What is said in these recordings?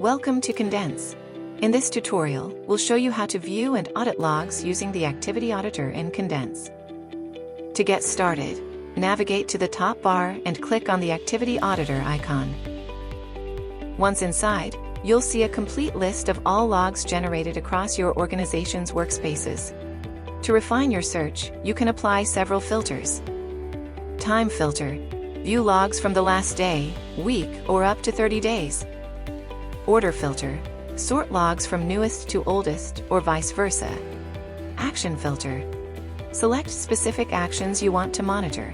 Welcome to Condense. In this tutorial, we'll show you how to view and audit logs using the Activity Auditor in Condense. To get started, navigate to the top bar and click on the Activity Auditor icon. Once inside, you'll see a complete list of all logs generated across your organization's workspaces. To refine your search, you can apply several filters. Time filter. View logs from the last day, week, or up to 30 days. Order filter. Sort logs from newest to oldest, or vice versa. Action filter. Select specific actions you want to monitor.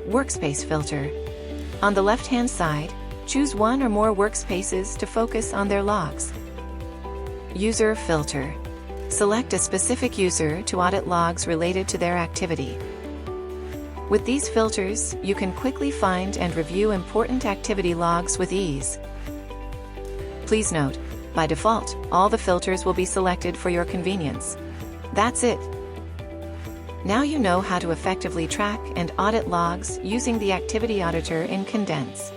Workspace filter. On the left-hand side, choose one or more workspaces to focus on their logs. User filter. Select a specific user to audit logs related to their activity. With these filters, you can quickly find and review important activity logs with ease. Please note, by default, all the filters will be selected for your convenience. That's it. Now you know how to effectively track and audit logs using the Activity Auditor in Condense.